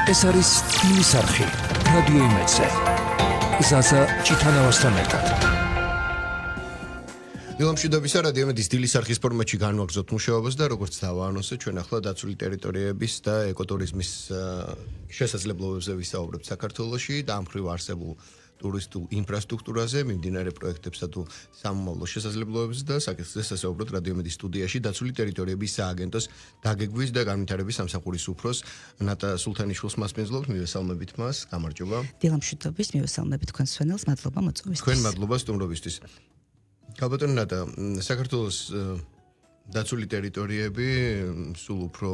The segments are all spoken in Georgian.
ეს არის თბილის არხი, რადიო იმედზე. ზაზა ჩიტანავასთან ერთად. დილამშვიდობისა, რადიო იმედის დილის არხის ფორმატში განვაგრძობთ მუშაობას და როგორც დავაანონსეთ, ჩვენ ახლა დაცული ტერიტორიების და ეკოტურიზმის შესაძლებლობებზე ვისაუბრებთ საქართველოში და ამ მხრივ არსებულ ტურისტულ ინფრასტრუქტურაზე, მიმდინარე პროექტებსა თუ სამომავლო შესაძლებლობებზე და საკითხზე სასაუბროთ რადიო იმედის სტუდიაში დაცული ტერიტორიების სააგენტოს დაგეგმვის და განვითარების სამსახურის უფროს ნატა სულთანიშვილს მასპინძლობთ. მივესალმებით მას, გამარჯობა. დილამშვიდობის, მივესალმებით თქვენს მსმენელს, მადლობა მოწვევისთვის. თქვენ მადლობა სტუმრობისთვის. Kalbatan nada, საქართველოს დაცული ტერიტორიები სულ უფრო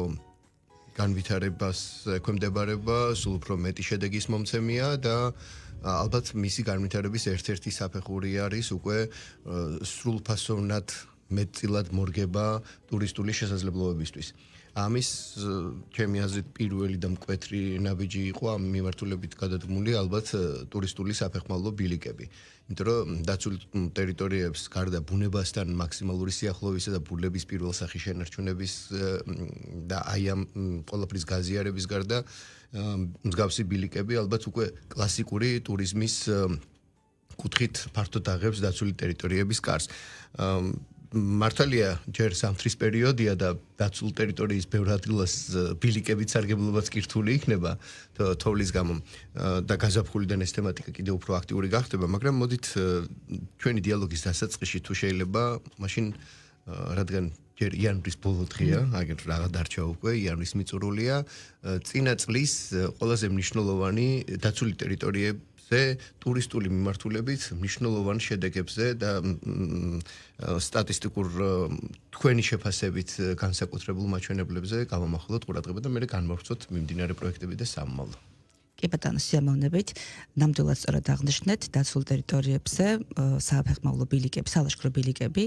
განვითარებას ექვემდებარება, სულ უფრო მეტი შედეგის მომცემია და ალბათ მისი განვითარების ერთ-ერთი საფეხური არის უკვე სრულფასოვნად მეტწილად მორგება ტურისტული შესაძლებლობებისთვის. ამის ჩემი აზრით პირველი და მკვეთრი ნაბიჯი იყო ამ მიმართულებით გადადგმული ალბათ ტურისტული საფეხმავლო ბილიკები. იმიტომ რომ დაცულ ტერიტორიებს გარდა ბუნებასთან მაქსიმალური სიახლოვისა და ბუნების პირველ სახის შენარჩუნების და აი ამ ყველაფრის გაზიარების გარდა მსგავსი ბილიკები ალბათ უკვე კლასიკური ტურიზმის კუთხით ფართოდ აღებს დაცული ტერიტორიების კარს. მართალია ჯერ სამთრის პერიოდია და დაცულ ტერიტორიის ბევრ ადგილას ბილიკებით სარგებლობაც კირთული იქნება თოვლის გამო და გაზაფხულიდან ეს თემატიკა კიდევ უფრო აქტიური გახდება, მაგრამ მოდით ჩვენი დიალოგის დასაწყისში თუ შეიძლება მაშინ რადგან ჯერ იანვრის ბოლო დღეა, აგერ რაღა დარჩა უკვე იანვრის მიწურულია, წინა წლის ყველაზე მნიშვნელოვანი დაცული ტერიტორიებზე ტურისტული მიმართულებით მნიშვნელოვან შედეგებზე და სტატისტიკურ თქვენი შეფასებით განსაკუთრებულ მაჩვენებლებზე გავამახვილოთ ყურადღება და მე განმოვხსოთ მიმდინარე პროექტები და სამომავლო. კი ბატონო, სიამოვნებით, ნამდვილად სწორად აღნიშნეთ, დაცულ ტერიტორიებზე საფეხმავლო ბილიკები, სალაშქრო ბილიკები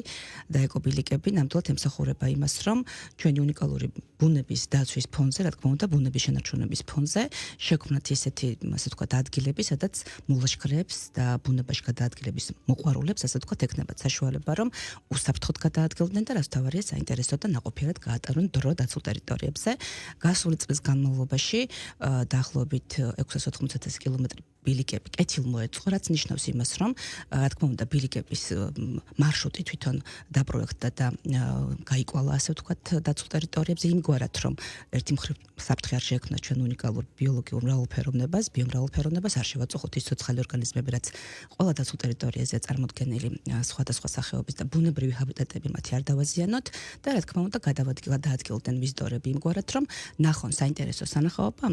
და ეკობილიკები ნამდვილად ემსახურება იმას, რომ ჩვენი უნიკალური ბუნების დაცვის ფონზე, რა თქმა უნდა, ბუნების შენარჩუნების ფონზე შექმნათ ისეთი, ასე ვთქვათ, ადგილები, სადაც მოლაშქრეებს და ბუნებაში გადაადგილების მოყვარულებს, ასე ვთქვათ, ექნებათ საშუალება, რომ უსაფრთხოდ გადაადგილდნენ და რაც თავარია საინტერესო და ნაყოფიერად გაატარონ დრო დაცულ ტერიტორიებზე. გასული წლის განმავლობაში დაახლოებით 680,000 კილომეტრი ბილიკები კეთილ მოეწყო, რაც ნიშნავს იმას, რომ რა თქმა უნდა ბილიკების მარშრუტი თვითონ დაპროექტდა და გაიკვალა, ასე ვთქვათ, დაცულ ტერიტორიებზე იმგვარად, რომ ერთი მხრივ საფრთხე არ შეექმნა ჩვენ უნიკალურ ბიოლოგიურ მრავალფეროვნებას, ბიომრავალფეროვნებას, არ შევაწუხოთ ის ცოცხალი ორგანიზმები, რაც ყველა დაცულ ტერიტორიაზე წარმოდგენილი სხვადასხვა სახეობის და ბუნებრივი ჰაბიტატები მათი არ დავაზიანოთ და რა თქმა უნდა გადაადგილდნენ ვიზიტორები იმგვარად, რომ ნახონ საინტერესო სანახაობა,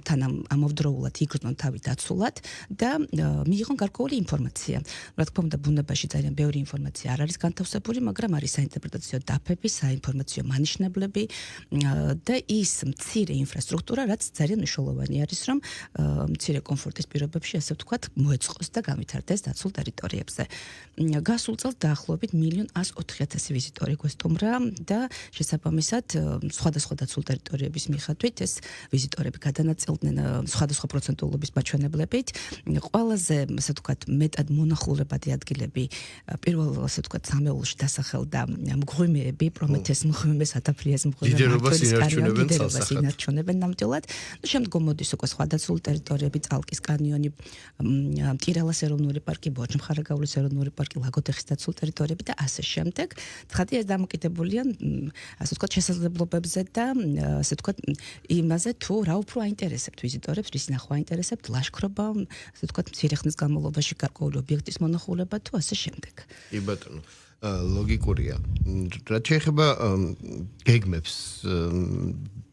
თან ამავდროულად იგრძნონ თავი დაცულად და მიიღონ გარკვეული ინფორმაცია. რა თქმა უნდა, ბუნებაში ძალიან ბევრი ინფორმაცია არ არის განთავსებული, მაგრამ არის საინტერპრეტაციო დაფები, საინფორმაციო მანიშნებლები და ის მცირე ინფრასტრუქტურა, რაც ძალიან მნიშვნელოვანი არის, რომ მცირე კომფორტის პირობებში, ასე ვთქვათ, მოეწყოს და განვითარდეს დაცულ ტერიტორიებზე. გასულ წელს დაახლოებით 1,104,000 ვიზიტორი გვესტუმრა და შესაბამისად სხვადასხვა დაცულ ტერიტორიების მიხედვით ეს ვიზიტორები გადანაწილდნენ სხვადასხვა პროცენტულობის მაჩვენებლებით. ყველაზე, ასე ვთქვათ, მეტად მონახულებადი ადგილები პირველ, ასე ვთქვათ, სამეულში დასახელდა მღვიმეები, პრომეთეს მღვიმე, სათაფლიეს მღვიმე, დიდერობას ინარჩუნებენ ნამდვილად. შემდგომ მოდის უკვე სხვა დაცული ტერიტორიები, წალკის კანიონი, მტირალას ეროვნული პარკი, ბორჯ-მხარაგაულის ეროვნული პარკი, ლაგოდეხის დაცული ტერიტორიები და ასე შემდეგ. ცხადია, ეს დამოკიდებულია, ასე ვთქვათ, შესაძლებლობებზე და ასე ვთქვათ, იმაზე თუ რა უფრო აინტერესებთ ვიზიტორებს, რის ნახვა აინტერესებთ, ლაშქრობა, ასე ვთქვათ, მცირე ხნის განმავლობაში გარკვეული ობიექტის მონახულება თუ ასე შემდეგ. კი ბატონო, ლოგიკურია. რაც შეეხება გეგმებს,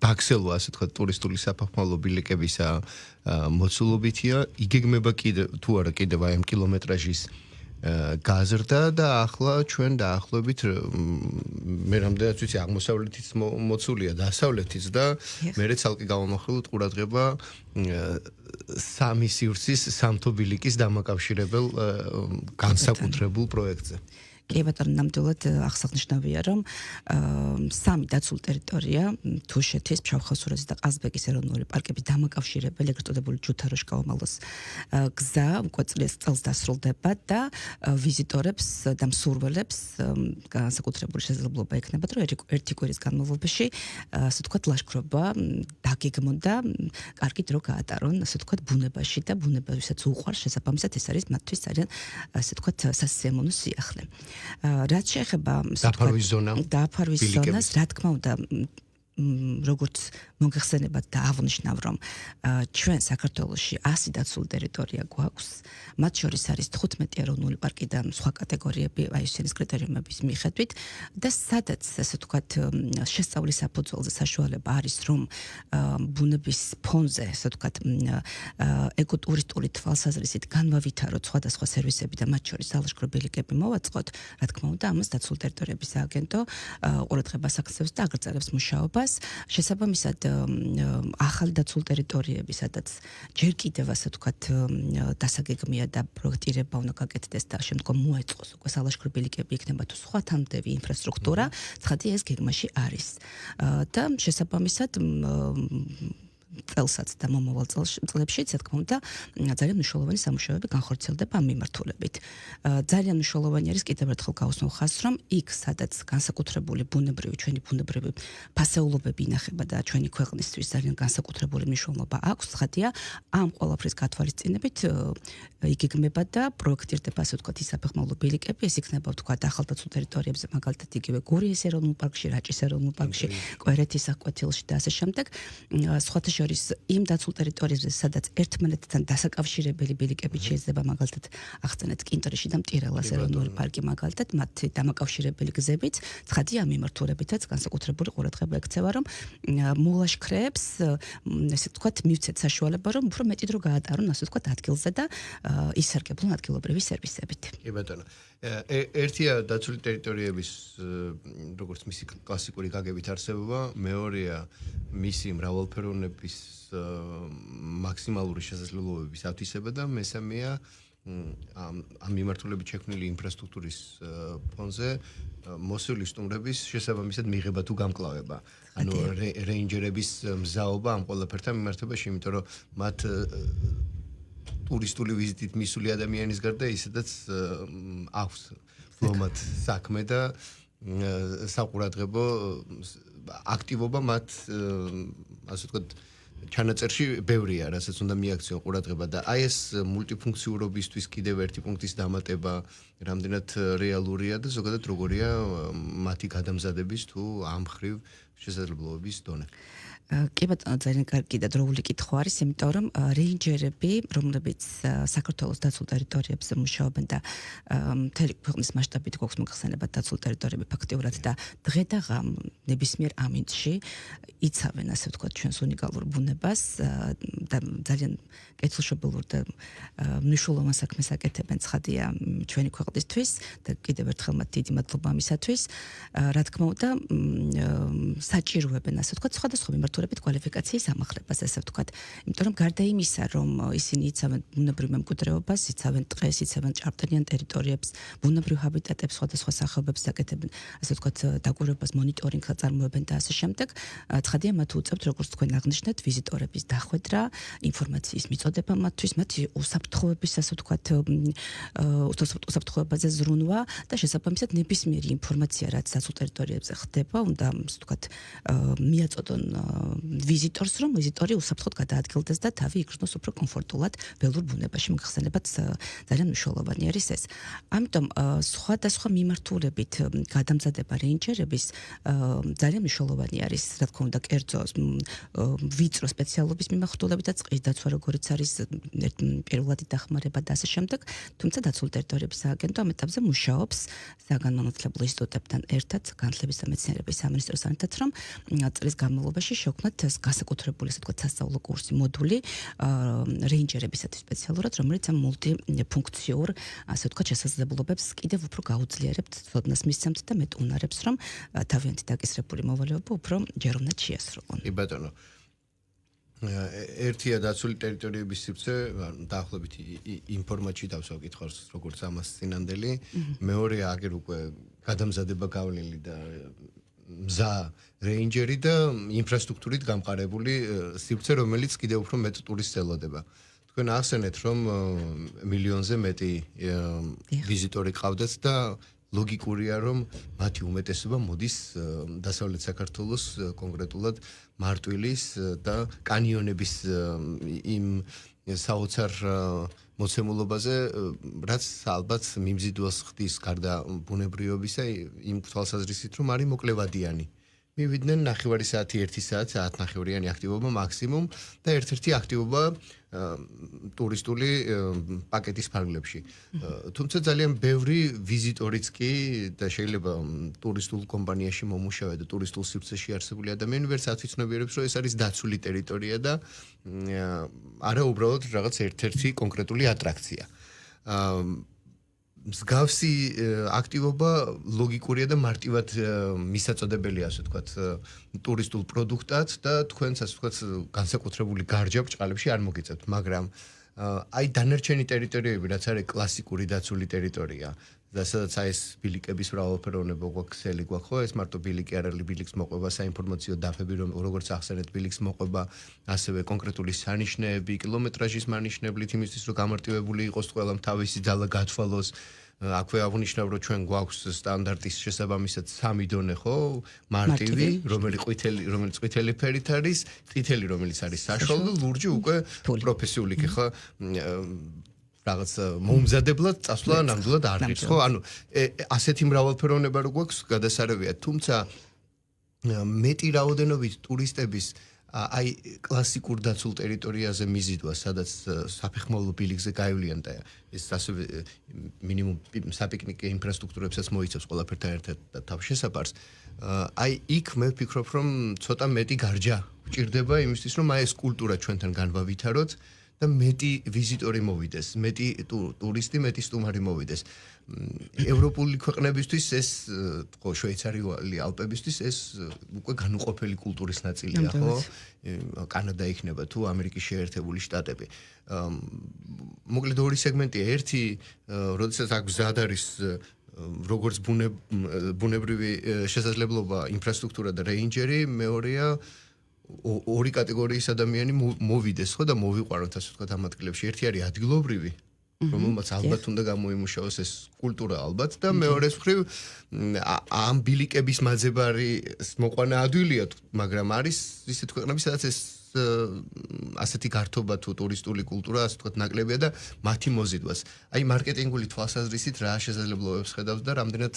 ბაქსელო, ასე ვთქვათ, ტურისტული საფეხმავლო ბილიკებისა მოცულობითია, იგეგმება კიდევ თუ არა კიდევ აი ამ კილომეტრაჟის გაზრდა და ახლა ჩვენ დაახლოებით მე რამდენად ვიცი აღმოსავლეთიც მოცულია დასავლეთიც და მე ცალკე გავამახვილოთ ყურადღება სამი სივრცის სამთო ბილიკის დამაკავშირებელ განსაკუთრებულ პროექტზე. კი ბატონო, ნამდვილად აღსანიშნავია, რომ სამი დაცული ტერიტორია თუშეთის, ფშავ-ხევსურეთის და ყაზბეგის ეროვნული პარკების დამაკავშირებელი ეგრეთ წოდებული ჯუთაროშკა-ომალოს გზა უკვე წელს დასრულდება და ვიზიტორებს და მსურველებს განსაკუთრებული შესაძლებლობა ექნებათ, რომ ერთი კვირის განმავლობაში, ასე ვთქვათ, ლაშქრობა დაგეგმონ და კარგი დრო გაატარონ, ასე ვთქვათ, ბუნებაში და ბუნებასაც უყვარს, შესაბამისად ეს არის მათთვის ძალიან, ასე ვთქვათ, სასიამოვნო სიახლე. რაც შეეხება დაფარვის ზონას, რა თქმა უნდა, როგორც მოგეხსენებათ და აღნიშნავ, რომ ჩვენ საქართველოში 100 დაცული ტერიტორია გვაქვს, მათ შორის არის 15 ეროვნული პარკი და სხვა კატეგორიები IUCN-ის კრიტერიუმების მიხედვით და სადაც, ასე ვთქვათ, შესწავლის საფუძველზე საშუალება არის, რომ ბუნების ფონზე, ასე ვთქვათ, ეკოტურისტული თვალსაზრისით განვავითაროთ სხვადასხვა სერვისები და მათ შორის სალაშქრო ბილიკები მოვაწყოთ, რა თქმა უნდა, ამას დაცული ტერიტორიების სააგენტო ყურადღებას აქცევს და აგრძელებს მუშაობას. შესაბამისად ახალი დაცული ტერიტორიები, სადაც ჯერ კიდევ ასე ვთქვათ დასაგეგმია და პროექტირება უნდა გაკეთდეს და შემდგომ მოეწყოს უკვე სალაშქრო ბილიკები იქნება თუ სხვა თანმდევი ინფრასტრუქტურა, ცხადი ეს გეგმაში არის. და შესაბამისად წელსაც და მომავალ წლებში, რა თქმა უნდა, ძალიან მნიშვნელოვანი სამუშაოები განხორციელდება ამ მიმართულებით. ძალიან მნიშვნელოვანი არის კიდევ ერთხელ გავუსმევ ხაზს, რომ იქ, სადაც განსაკუთრებული ჩვენი ბუნებრივი ფასეულობები ინახება და ჩვენი ქვეყნისთვის ძალიან განსაკუთრებული მნიშვნელობა აქვს, ცხადია, ამ ყველაფრის გათვალისწინებით იგეგმება და პროექტირდება, ასე ვთქვათ, ისაფეხმავლო ბილიკები, ეს იქნება, ვთქვათ, ახალდაცულ ტერიტორიებზე, მაგალითად, იგივე გურიის ეროვნულ პარკში, რაჭის ეროვნულ პარკში, კვერეთის საკვეთილში და ასე შემდეგ. სხვათა შორის იმ დაცულ ტერიტორიებზე, სადაც ერთმანეთთან დასაკავშირებელი ბილიკები შეიძლება, მაგალითად, ახსენეთ კინტრიში და მტირელას ეროვნული პარკი, მაგალითად, მათი დამაკავშირებელი გზებით, ცხადია ამ მიმართულებითაც განსაკუთრებული ყურადღება ექცევა, რომ მოლაშქრეებს, ესე ვთქვათ, მივცეთ საშუალება, რომ უფრო მეტი დრო გაატარონ, ასე ვთქვათ, ადგილზე და ისარგებლონ ადგილობრივი სერვისებით. კი ბატონო. ერთია დაცული ტერიტორიების როგორც მისი კლასიკური გაგებით არსებობა, მეორეა მისი მრავალფეროვნების მაქსიმალური შესაძლებლობების ათვისება და მესამეა ამ მიმართულებით შექმნილი ინფრასტრუქტურის ფონზე მოსული სტუმრების შესაბამისად მიღება თუ გამკლავება. ანუ რეინჯერების მზაობა ამ ყველაფერთან მიმართებაში, იმიტომ რომ მათ ტურისტული ვიზიტით მისული ადამიანის გარდა ისედაც აქვს ფლომად საქმე და საყურადღებო აქტივობა მათ ასე ვთქვათ ჩანაწერში ბევრია, რასაც უნდა მიაქციონ ყურადღება და აი ეს მულტიფუნქციურობისთვის კიდევ ერთი პუნქტის დამატება რამდენად რეალურია და ზოგადად როგორია მათი გადამზადების თუ ამ ხრივ შესაძლებლობების დონე. კი ბატონო, ძალიან კარგი და დროული კითხვა არის, იმიტომ რომ რეინჯერები, რომლებიც საქართველოს დაცულ ტერიტორიებზე მუშაობენ და მთელი ქვეყნის მასშტაბით გვაქვს მოგხსენებათ დაცულ ტერიტორიები ფაქტიურად და დღე და ღამ ნებისმიერ ამინდში იცავენ, ასე ვთქვათ, ჩვენს უნიკალურ ბუნებას და ძალიან კეთილშობილურ და მნიშვნელოვან საქმეს აკეთებენ, ცხადია, ჩვენი ქვეყნისთვის და კიდევ ერთხელ მათ დიდი მადლობა ამისათვის. რა თქმა უნდა, საჭიროებენ, ასე ვთქვათ, სხვადასხვა მიმართულებით კვალიფიკაციის ამახლებას, ასე ვთქვათ. იმიტომ რომ გარდა იმისა, რომ ისინი იცავენ ბუნებრივ მემკვიდრეობას, იცავენ ტყეს, იცავენ ჭარბტენიან ტერიტორიებს, ბუნებრივ ჰაბიტატებს, სხვადასხვა სახეობებს აკეთებენ, ასე ვთქვათ, დაკვირვებას, მონიტორინგს აწარმოებენ და ასე შემდეგ. ცხადია, მათ უწევთ, როგორც თქვენ აღნიშნეთ, ვიზიტორების დახვედრა, ინფორმაციის მიწოდება მათთვის, მათი უსაფრთხოების, ასე ვთქვათ, უსაფრთხოებაზე ზრუნვა და შესაბამისად ნებისმიერი ინფორმაცია, რაც დაცულ ტერიტორიებზე ხდება, უნდა, ასე ვთქვათ, მიაწოდონ ვიზიტორს, რომ ვიზიტორი უსაფრთხოდ გადაადგილდეს და თავი იგრძნოს უფრო კომფორტულად ველურ ბუნებაში. მოგხსენებათ, ძალიან მნიშვნელოვანი არის ეს. ამიტომ სხვადასხვა მიმართულებით გადამზადება რეინჯერების ძალიან მნიშვნელოვანი არის, რა თქმა უნდა, კერძო ვიწრო სპეციალობის მიმართულებით და წყლის დაცვა, როგორიც არის პირველადი დახმარება და ასე შემდეგ. თუმცა დაცული ტერიტორიების სააგენტო ამ ეტაპზე მუშაობს საგანმანათლებლო ინსტიტუტებთან ერთად, განათლების და მეცნიერების სამინისტროსთან ერთად, რომ წლის განმავლობაში შევქმნათ განსაკუთრებული, ასე ვთქვათ, სასწავლო კურსი, მოდული რეინჯერებისათვის სპეციალურად, რომელიც ამ მულტიფუნქციურ, ასე ვთქვათ, შესაძლებლობებს კიდევ უფრო გაუძლიერებთ, ცოდნას მისცემთ და მეტუნარებს, რომ თავიანთი დაკისრებული მოვალეობა უფრო ჯერ უნდა შეასრულონ. კი ბატონო. ერთია დაცული ტერიტორიების სივრცე, დაახლოებით იმ ფორმატში დავსვაკითხავს, როგორც ამას წინანდელი. მეორეა აგერ უკვე გადამზადება გავლილი და მზა რეინჯერი და ინფრასტრუქტურით გამყარებული სივრცე, რომელიც კიდევ უფრო მეტ ტურისტს ელოდება. თქვენ ახსენეთ, რომ მილიონზე მეტი ვიზიტორი ყავდათ და ლოგიკურია, რომ მათი უმეტესობა მოდის დასავლეთ საქართველოს, კონკრეტულად მარტვილის და კანიონების იმ საოცარ მოცემულობაზე, რაც ალბათ მიმზიდველს ხდის გარდა ბუნებრიობისა, იმ თვალსაზრისით, რომ არის მოკლევადიანი. მივიდნენ 9 საათი, 1 საათი, 10-9-იანი აქტივობა მაქსიმუმ და ერთ-ერთი აქტივობა ტურისტული პაკეტის ფარგლებში. თუმცა ძალიან ბევრი ვიზიტორიც კი და შეიძლება ტურისტულ კომპანიაში მომუშავე და ტურისტულ სივრცეში არსებული ადამიანი ვერც ათვიცნობიერებს, რომ ეს არის დაცული ტერიტორია და არა უბრალოდ რაღაც ერთ-ერთი კონკრეტული ატრაქცია. მსგავსი აქტივობა ლოგიკურია და მარტივად მისაწოდებელია, ასე ვთქვათ, ტურისტულ პროდუქტად და თქვენც, ასე ვთქვათ, განსაკუთრებული გარჯა ბრჭყალებში არ მოგიწევთ, მაგრამ აი დანარჩენი ტერიტორიები, რაც არის კლასიკური დაცული ტერიტორია და სადაც აი ეს ბილიკების მრავალფეროვნება გვაქვს, ქსელი გვაქვს, ხო, ეს მარტო ბილიკი არ არის, ბილიკს მოყვება საინფორმაციო დაფები, როგორც ახსენეთ, ბილიკს მოყვება ასევე კონკრეტული სანიშნეები, კილომეტრაჟის მანიშნებლით, იმისთვის რომ გამარტივებული იყოს ყველამ თავისი ძალა გათვალოს. აქვე აღნიშნავ, რომ ჩვენ გვაქვს სტანდარტის შესაბამისად 3 დონე, ხო? მარტივი, რომელიც ყვითელი ფერით არის, წითელი, რომელიც არის საშუალო, ლურჯი უკვე პროფესიული კი ხო? რაღაც მომზადებლად წასვლა ნამდვილად არ ღირს, ხო? ანუ ასეთი მრავალფეროვნება რო გვაქვს, გადასარევია, თუმცა მეტი რაოდენობით ტურისტების აი კლასიკურ დაცულ ტერიტორიაზე მიზიდვა, სადაც საფეხმავლო ბილიკზე გაივლიან და ეს ასევე მინიმუმ საპიკნიკე ინფრასტრუქტურებსაც მოიცავს ყველაფერთან ერთად და თავშესაფარს. აი იქ მე ვფიქრობ, რომ ცოტა მეტი გარჯა გვჭირდება იმისთვის, რომ აი ეს კულტურა ჩვენთან განვავითაროთ და მეტი ვიზიტორი მოვიდეს, მეტი ტურისტი, მეტი სტუმარი მოვიდეს. ევროპული ქვეყნებისთვის ეს, ხო, შვეიცარიული ალპებისთვის ეს უკვე განუყოფელი კულტურის ნაწილია, ხო? კანადა იქნება თუ ამერიკის შეერთებული შტატები. მოკლედ ორი სეგმენტია. ერთი, როდესაც აქ გზად არის როგორც ბუნებრივი შესაძლებლობა, ინფრასტრუქტურა და რეინჯერი, მეორეა ორი კატეგორიის ადამიანი მოვიდეს, ხო და მოვიყვაროთ, ასე ვთქვათ, ამ ადგილებში. ერთი არის ადგილობრივი, რომელმაც ალბათ უნდა გამოიმუშაოს ეს კულტურა ალბათ და მეორეს მხრივ ამ ბილიკების მაძებარი მოყვანა ადვილია, მაგრამ არის ისეთ ქვეყნები, სადაც ეს ასეთი გართობა თუ ტურისტული კულტურა, ასე ვთქვათ, ნაკლებია და მათი მოზიდვას. აი მარკეტინგული თვალსაზრისით რა შესაძლებლობებს ხედავს და რამდენად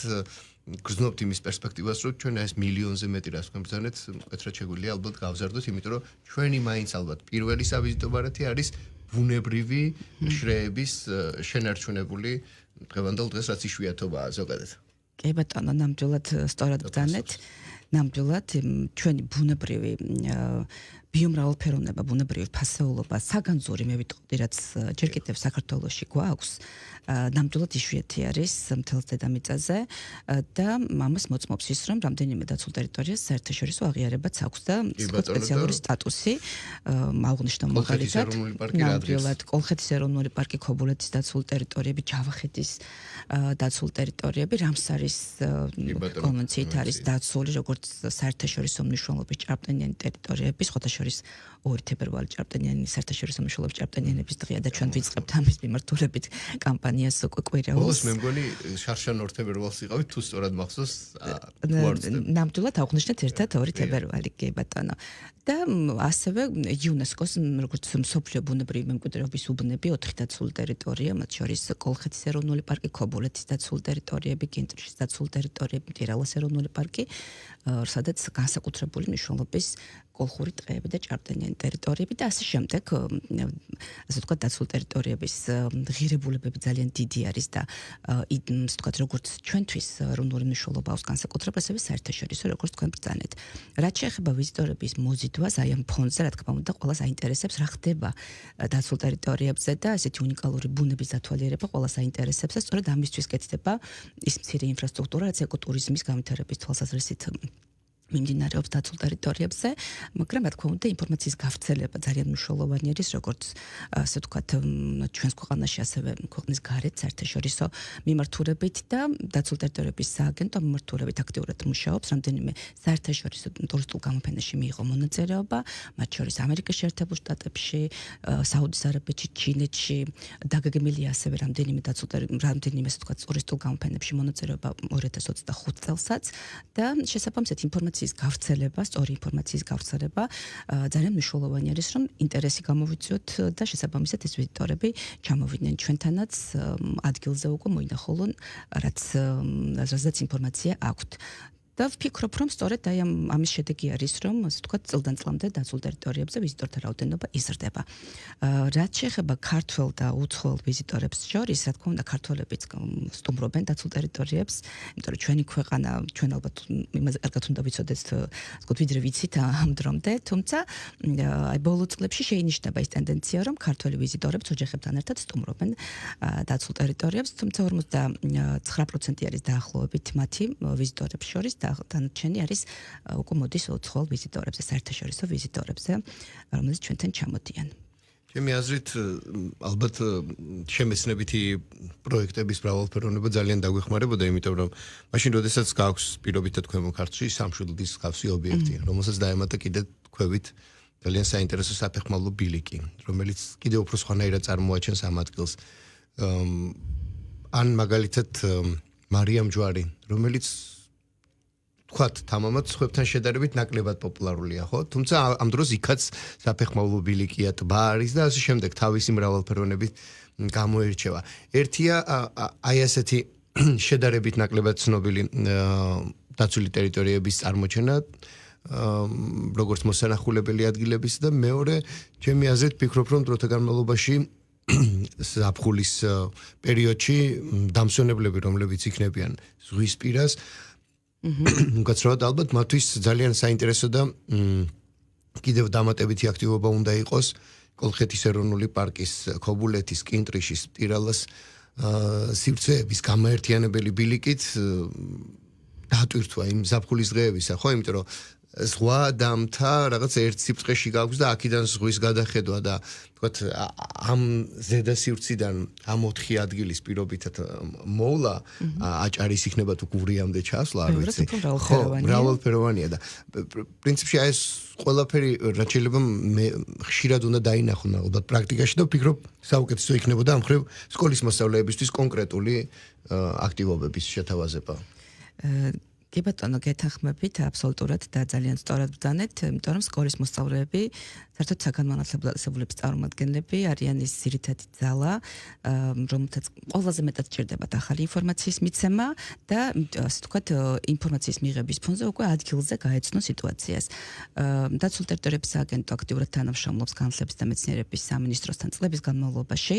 გრძნობთ იმის პერსპექტივას, რომ ჩვენ ეს მილიონზე მეტი რას გვემბრძანეთ, მკვეთრად შეგვიძლია ალბათ გავზარდოთ, იმიტომ რომ ჩვენი მაინც ალბათ პირველი სავიზიტო ბარათი არის ბუნებრივი შრეების შენარჩუნებული დღევანდელ დღეს რაც იშვიათობაა ზოგადად. კი ბატონო, ნამდვილად სწორად ბრძანეთ. ნამდვილად ჩვენი ბუნებრივი ბიომრავალფეროვნება, ბუნებრივი ფასეულობა, საგანძური მე ვიტყოდი, რაც ჯერ კიდევ საქართველოში გვაქვს, ნამდვილად იშვიათი არის მთელს დედამიწაზე და ამას მოწმობს ის, რომ რამდენიმე დაცულ ტერიტორიას საერთაშორისო აღიარებაც აქვს და სპეციალური სტატუსი აღნიშნავ მაგალითად ნამდვილად კოლხეთის ეროვნული პარკი, ქობულეთის დაცული ტერიტორიები, ჯავახეთის დაცული ტერიტორიები, რამსარის კონვენციით არის დაცული როგორც საერთაშორისო მნიშვნელობის ჭარბტენიანი ტერიტორიები, სხვათა შორის 2 თებერვალი ჭარბტენიანი საერთაშორისო მნიშვნელობის ჭარბტენიანების დღეა და ჩვენ ვიწყებთ ამის მიმართულებით კამპანიას უკვე კვირაოს. ბოლოს მე მგონი შარშან 2 თებერვალს იყავით, თუ სწორად მახსოვს. ნამდვილად აღნიშნეთ ერთად 2 თებერვალი, კი ბატონო. და ასევე იუნესკოს როგორც მსოფლიო ბუნებრივი მემკვიდრეობის უბნები 4 დაცული ტერიტორია, მათ შორის კოლხეთის ეროვნული პარკი, ქობულეთის დაცული ტერიტორიები, კინტრიშის დაცული ტერიტორიები, მტირალას ეროვნული პარკი, სადაც განსაკუთრებული მნიშვნელობის კოლხური ტყეები და ჭარბტენიანი ტერიტორიები და ასე შემდეგ, ასე ვთქვათ, დაცული ტერიტორიების ღირებულებები ძალიან დიდი არის და ასე ვთქვათ, როგორც ჩვენთვის ეროვნული მნიშვნელობა აქვს განსაკუთრებით, ასევე საერთაშორისო, როგორც თქვენ ბრძანეთ. რაც შეეხება ვიზიტორების მოზიდვას, აი ამ ფონზე, რა თქმა უნდა, ყველას აინტერესებს, რა ხდება დაცულ ტერიტორიებზე და ესეთი უნიკალური ბუნების დათვალიერება ყველას აინტერესებს და სწორედ ამისთვის კეთდება ის მცირე ინფრასტრუქტურა, რაც ეკოტურიზმის განვითარების თვალსაზრისით მიმდინარეობს დაცულ ტერიტორიებზე, მაგრამ რა თქმა უნდა ინფორმაციის გავრცელება ძალიან მნიშვნელოვანი არის, როგორც ასე ვთქვათ, ჩვენს ქვეყანაში ასევე ქვეყნის გარეთ საერთაშორისო მიმართულებით და დაცულ ტერიტორიების სააგენტო მიმართულებით აქტიურად მუშაობს, რამდენიმე საერთაშორისო ტურისტულ გამოფენაში მიიღო მონაწილეობა, მათ შორის ამერიკის შეერთებულ შტატებში, საუდის არაბეთში, ჩინეთში, დაგეგმილია ასევე რამდენიმე ასე ვთქვათ, ტურისტულ გამოფენებში მონაწილეობა 2025 წელსაც და შესაბამისად ინფორმაციის გავრცელება, სწორი ინფორმაციის გავრცელება ძალიან მნიშვნელოვანი არის, რომ ინტერესი გამოვიწვიოთ და შესაბამისად ეს ვიზიტორები ჩამოვიდნენ ჩვენთანაც ადგილზე უკვე მოინახულონ, რაზეც ინფორმაცია აქვთ. და ვფიქრობ, რომ სწორედ აი ამის შედეგი არის, რომ ასე ვთქვათ, წლიდან წლამდე დაცულ ტერიტორიებზე ვიზიტორთა რაოდენობა იზრდება. რაც შეეხება ქართველ და უცხოელ ვიზიტორებს შორის, რა თქმა უნდა, ქართველებიც სტუმრობენ დაცულ ტერიტორიებს, იმიტომ რომ ჩვენი ქვეყანა, ჩვენ ალბათ იმაზე კარგად უნდა ვიცოდეთ, ვთქვათ, ვიდრე ვიცით ამ დრომდე, თუმცა აი ბოლო წლებში შეინიშნება ის ტენდენცია, რომ ქართველი ვიზიტორებს ოჯახებთან ერთად სტუმრობენ დაცულ ტერიტორიებს, თუმცა 59% არის დაახლოებით მათი ვიზიტორებს შორის და დანარჩენი არის უკვე მოდის უცხოელ ვიზიტორებზე, საერთაშორისო ვიზიტორებზე, რომელიც ჩვენთან ჩამოდიან. ჩემი აზრით, ალბათ შემეცნებითი პროექტების მრავალფეროვნება ძალიან დაგვეხმარებოდა, იმიტომ რომ მაშინ როდესაც გაქვს პირობითად ქვემო ქართლში სამშვილდის ხავსი ობიექტი, რომელსაც დაემატა კიდე ქვევით ძალიან საინტერესო საფეხმავლო ბილიკი, რომელიც კიდე უფრო სხვანაირად წარმოაჩენს ამ ადგილს. ან მაგალითად მარიამ ჯვარი, რომელიც ვთქვათ, თამამად სხვებთან შედარებით ნაკლებად პოპულარულია, ხო? თუმცა ამ დროს იქაც საფეხმავლო ბილიკია, ტბა არის და ასე შემდეგ, თავისი მრავალფეროვნებით გამოირჩევა. ერთია აი ასეთი შედარებით ნაკლებად ცნობილი დაცული ტერიტორიების წარმოჩენა, როგორც მოსანახულებელი ადგილების და მეორე, ჩემი აზრით, ვფიქრობ, რომ დროთა განმავლობაში ზაფხულის პერიოდში დამსვენებლები, რომლებიც იქნებიან ზღვის პირას, უკაცრავად ალბათ მათთვის ძალიან საინტერესო და კიდევ დამატებითი აქტივობა უნდა იყოს კოლხეთის ეროვნული პარკის, ქობულეთის, კინტრიშის, ტირალას სივრცეების გამაერთიანებელი ბილიკით დატვირთვა იმ ზაფხულის დღეებისა, ხო, იმიტომ რომ ზღვა დამთა რაღაც ერთ სიბრტყეში გაქვს და აქედან ზღვის გადახედვა და ვთქვათ ამ ზედა სივრციდან ამ 4 ადგილის პირობითად მოვლა აჭარის იქნება თუ გურიამდე ჩასვლა, არ ვიცი. ხო, მრავალფეროვანია და პრინციპში ეს ყველაფერი რაც შეიძლება მე ხშირად უნდა დაინახონ ალბათ პრაქტიკაში და ვფიქრობ საუკეთესო იქნებოდა ამ ხრივ სკოლის მოსწავლეებისთვის კონკრეტული აქტივობების შეთავაზება. კი ბატონო, გეთანხმებით აბსოლუტურად და ძალიან სწორად ვდანეთ, იმიტომ რომ სკოლის მოსწავლეები საერთოდ საგანმანათლებლო დაწესებულების წარმომადგენლები არიან ის ძირითადი ძალა, რომელთაც ყველაზე მეტად სჭირდებათ ახალი ინფორმაციის მიცემა და ასე ვთქვათ, ინფორმაციის მიღების ფონზე უკვე ადგილზე გაეცნო სიტუაციას. დაცულ ტერიტორიების სააგენტო აქტიურად თანამშრომლობს განათლების და მეცნიერების სამინისტროსთან წლების განმავლობაში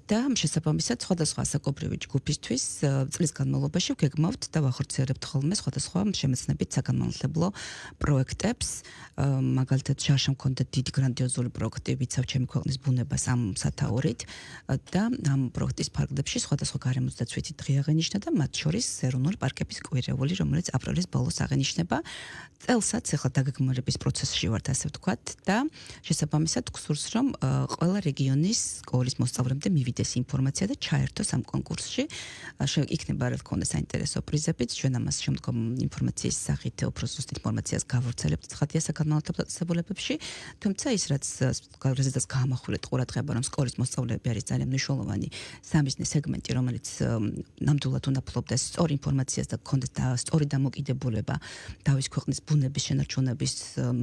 და შესაბამისად სხვადასხვა ასაკობრივი ჯგუფისთვის წლის განმავლობაში ვგეგმავთ და ვახორციელებთ ხოლმე სხვადასხვა შემეცნებით საგანმანათლებლო პროექტებს, მაგალითად შარშა მქონდა დიდი გრანდიოზული პროექტი ვიცავ ჩემი ქვეყნის ბუნებას ამ სათაურით და ამ პროექტის ფარგლებში სხვადასხვა გარემოს დაცვითი დღე აღენიშნა და მათ შორის ეროვნული პარკების კვირეული, რომელიც აპრილის ბოლოს აღენიშნება. წელსაც ახლა დაგეგმარების პროცესში ვართ, ასე ვთქვათ და შესაბამისად გსურს, რომ ყველა რეგიონის სკოლის მოსწავლემდე მივიდეს ინფორმაცია და ჩაერთოს ამ კონკურსში. იქნება რა თქმა უნდა საინტერესო პრიზებიც, ჩვენ ამას შემდგომ ინფორმაციის სახით უფრო ზუსტ ინფორმაციას გავვრცელებთ ცხადია საგანმანათლებლო დაწესებულებებში, თუმცა ის რაზეც გაამახვილეთ ყურადღება, რომ სკოლის მოსწავლეები არის ძალიან მნიშვნელოვანი სამიზნე სეგმენტი, რომელიც ნამდვილად უნდა ფლობდეს სწორ ინფორმაციას და გქონდეს სწორი დამოკიდებულება თავის ქვეყნის ბუნების შენარჩუნების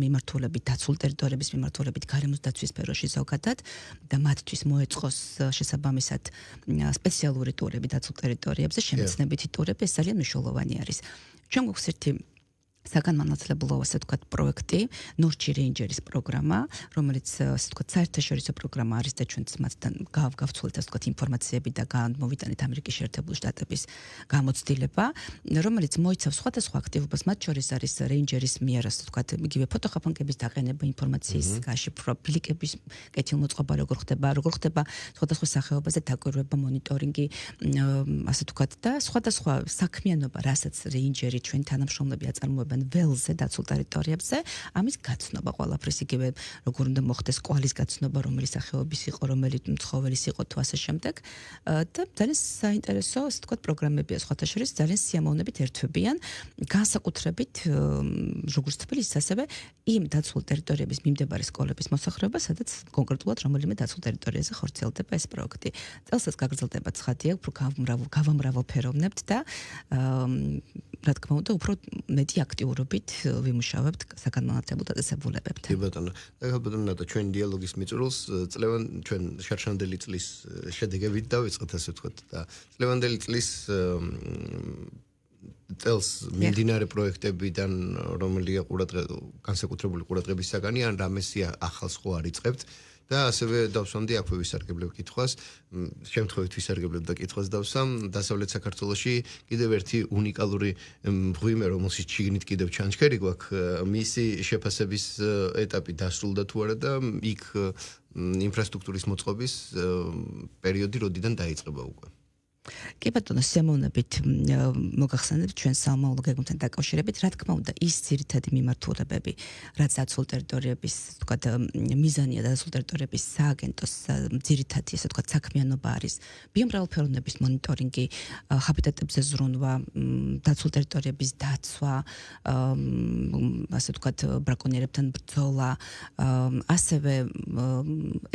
მიმართულებით, დაცულ ტერიტორიების მიმართულებით, გარემოს დაცვის სფეროში ზოგადად და მათთვის მოეწყოს შესაბამისად სპეციალური ტურები დაცულ ტერიტორიებზე, შემეცნებითი ტურები, ეს ძალიან მნიშვნელოვანი არის. ჩვენ გვაქვს ერთი საგანმანათლებლო, ასე ვთქვათ, პროექტი, ნორჩი რეინჯერის პროგრამა, რომელიც, ასე ვთქვათ, საერთაშორისო პროგრამა არის და ჩვენც მათთან გავცვლით, ასე ვთქვათ, ინფორმაციები და გამოვიტანეთ ამერიკის შეერთებული შტატების გამოცდილება, რომელიც მოიცავს სხვადასხვა აქტივობას, მათ შორის არის რეინჯერის მიერ, ასე ვთქვათ, იგივე ფოტოხაფანგების დაყენება, ინფორმაციის გაშიფრვა, ბილიკების კეთილმოწყობა, როგორ ხდება სხვადასხვა სახეობაზე დაკვირვება, მონიტორინგი, ასე ვთქვათ, და სხვადასხვა საქმიანობა, რასაც რეინჯერი ჩვენ თანამშრომლები აწარმოებენ იღებენ ველზე დაცულ ტერიტორიებზე, ამის გაცნობა ყველაფრის იგივე როგორ უნდა მოხდეს კვალის გაცნობა, რომელი სახეობის იყო, რომელი ცხოველის იყო თუ ასე შემდეგ. და ძალიან საინტერესო, ასე ვთქვათ, პროგრამებია სხვათა შორის, ძალიან სიამოვნებით ერთვებიან, განსაკუთრებით როგორც თბილისის, ასევე იმ დაცულ ტერიტორიების მიმდებარე სკოლების მოსახლეობა, სადაც კონკრეტულად რომელიმე დაცულ ტერიტორიაზე ხორციელდება ეს პროექტი. წელსაც გაგრძელდება ცხადია, უფრო გავამრავალფეროვნებთ და რა თქმა უნდა, უფრო მეტი აქტიურობით ვიმუშავებთ საგანმანათლებლო დაწესებულებებთან. კი ბატონო, და ბატონო, ჩვენ დიალოგის მიწურულს წლევან ჩვენ შარშანდელი წლის შედეგებით დავიწყეთ ასე ვთქვათ და წლევანდელი წლის წელს მიმდინარე პროექტებიდან რომელია განსაკუთრებული ყურადღების საგანი ან რამესია ახალს ხო არ იწყებთ და ასევე დავსვამდი აქვე ვისარგებლებ კითხვას, შემთხვევით ვისარგებლებ და კითხვას დავსვამ დასავლეთ საქართველოში კიდევ ერთი უნიკალური მღვიმე, რომელშიც შიგნით კიდევ ჩანჩქერი გვაქვს, მისი შეფასების ეტაპი დასრულდა თუ არა და იქ ინფრასტრუქტურის მოწყობის პერიოდი როდიდან დაიწყება უკვე. კი ბატონო, სიამოვნებით მოგახსენებთ ჩვენ სამომავლო გეგმებთან დაკავშირებით, რა თქმა უნდა, ის ძირითადი მიმართულებები, რაც დაცულ ტერიტორიების, ვთქვათ, მიზანია დაცულ ტერიტორიების სააგენტოს ძირითადი, ასე ვთქვათ, საქმიანობა არის ბიომრავალფეროვნების მონიტორინგი, ჰაბიტატებზე ზრუნვა, დაცულ ტერიტორიების დაცვა, ასე ვთქვათ, ბრაკონიერებთან ბრძოლა, ასევე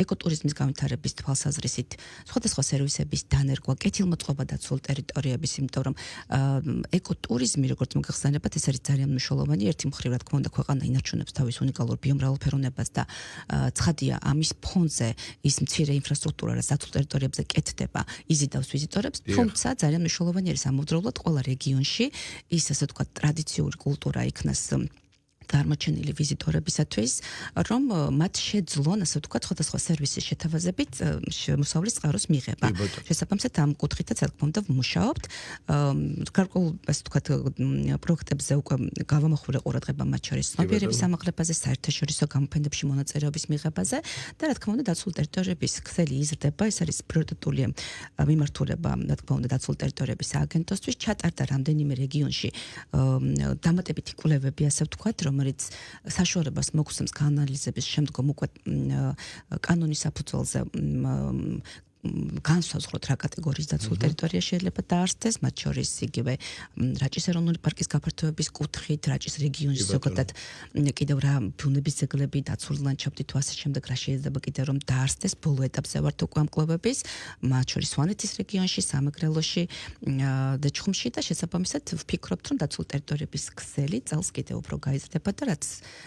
ეკოტურიზმის განვითარების თვალსაზრისით, სხვადასხვა სერვისების დანერგვა, კეთილმოწყობა დაცულ ტერიტორიების, იმიტომ რომ ეკოტურიზმი, როგორც მოგახსენებათ, ეს არის ძალიან მნიშვნელოვანი. ერთი მხრივ, რა თქმა უნდა, ქვეყანა ინარჩუნებს თავის უნიკალურ ბიომრავალფეროვნებას და ცხადია, ამის ფონზე ის მცირე ინფრასტრუქტურა, რაც დაცულ ტერიტორიებზე კეთდება, იზიდავს ვიზიტორებს, თუმცა ძალიან მნიშვნელოვანი არის ამავდროულად ყველა რეგიონში ის, ასე ვთქვათ, ტრადიციული კულტურა იქნას წარმოჩენილი ვიზიტორებისათვის, რომ მათ შეძლონ, ასე ვთქვათ, სხვადასხვა სერვისის შეთავაზებით მოსავლის წყაროს მიღება. შესაბამისად, ამ კუთხითაც, რა თქმა უნდა, ვმუშაობთ. გარკვეულ, ასე ვთქვათ, პროექტებზე უკვე გავამახვილე ყურადღება მათ შორის ცნობიერების ამაღლებაზე, საერთაშორისო გამოფენებში მონაწილეობის მიღებაზე და რა თქმა უნდა, დაცულ ტერიტორიების ქსელი იზრდება. ეს არის პრიორიტეტული მიმართულება, რა თქმა უნდა, დაცულ ტერიტორიების სააგენტოსთვის. ჩატარდა რამდენიმე რეგიონში დამატებითი კვლევები, ასე ვთქვათ, რომელიც საშუალებას მოგცემს გაანალიზების შემდგომ უკვე კანონის საფუძველზე განსაზღვროთ რა კატეგორიის დაცულ ტერიტორია შეიძლება დაარსდეს, მათ შორის იგივე რაჭის ეროვნული პარკის გაფართოების კუთხით, რაჭის რეგიონში ზოგადად კიდევ რა ბუნების ძეგლები, დაცული ლანდშაფტი თუ ასე შემდეგ რა შეიძლება კიდევ რომ დაარსდეს, ბოლო ეტაპზე ვართ უკვე ამ კვლევების, მათ შორის სვანეთის რეგიონში, სამეგრელოში, დეჩხუმში და შესაბამისად ვფიქრობთ, რომ დაცულ ტერიტორიების ქსელი წელს კიდევ უფრო გაიზრდება და რაც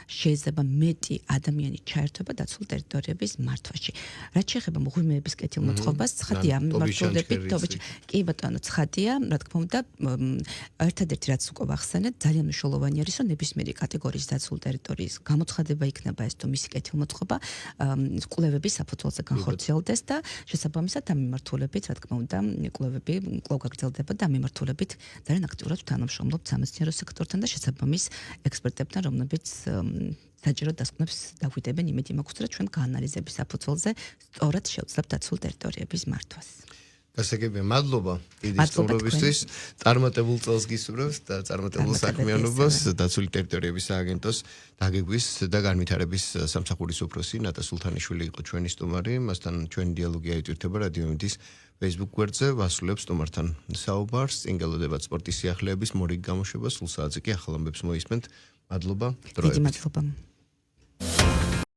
შეიძლება მეტი ადამიანი ჩაერთვება დაცულ ტერიტორიების მართვაში. რაც შეეხება მღვიმეების კეთილმოწყობას, ცხადია, მიმართულებით, კი ბატონო, ცხადია, რა თქმა უნდა, ერთადერთი რაც უკვე ვახსენეთ, ძალიან მნიშვნელოვანი არის, რომ ნებისმიერი კატეგორიის დაცულ ტერიტორიის გამოცხადება იქნება ეს თუ მისი კეთილმოწყობა კვლევების საფუძველზე განხორციელდეს და შესაბამისად ამ მიმართულებით, რა თქმა უნდა, კვლევები კვლავ გაგრძელდება და ამ მიმართულებით ძალიან აქტიურად თანამშრომლობთ სამეცნიერო სექტორთან და შესაბამის ექსპერტებთან, რომლებიც საჭირო დასკვნებს დაგვიდებენ იმედი მაქვს, რომ ჩვენ გაანალიზების საფუძველზე სწორად შევძლებთ დაცულ ტერიტორიების მართვას. გასაგებია, მადლობა კიდევ სტუმრობისთვის. წარმატებულ წელს გისურვებთ და წარმატებულ საქმიანობას დაცული ტერიტორიების სააგენტოს დაგეგმვის და განვითარების სამსახურის უფროსი ნატა სულთანიშვილი იყო ჩვენი სტუმარი. მასთან ჩვენი დიალოგი აიტვირთება რადიო იმედის Facebook გვერდზე, ვასრულებს სტუმართან საუბარს, წინ გელოდებათ სპორტის სიახლეების მორიგ გამოშვებას, სულ საათზე კი ახალ ამბებს მოისმენთ. მადლობა. დიდი მადლობა.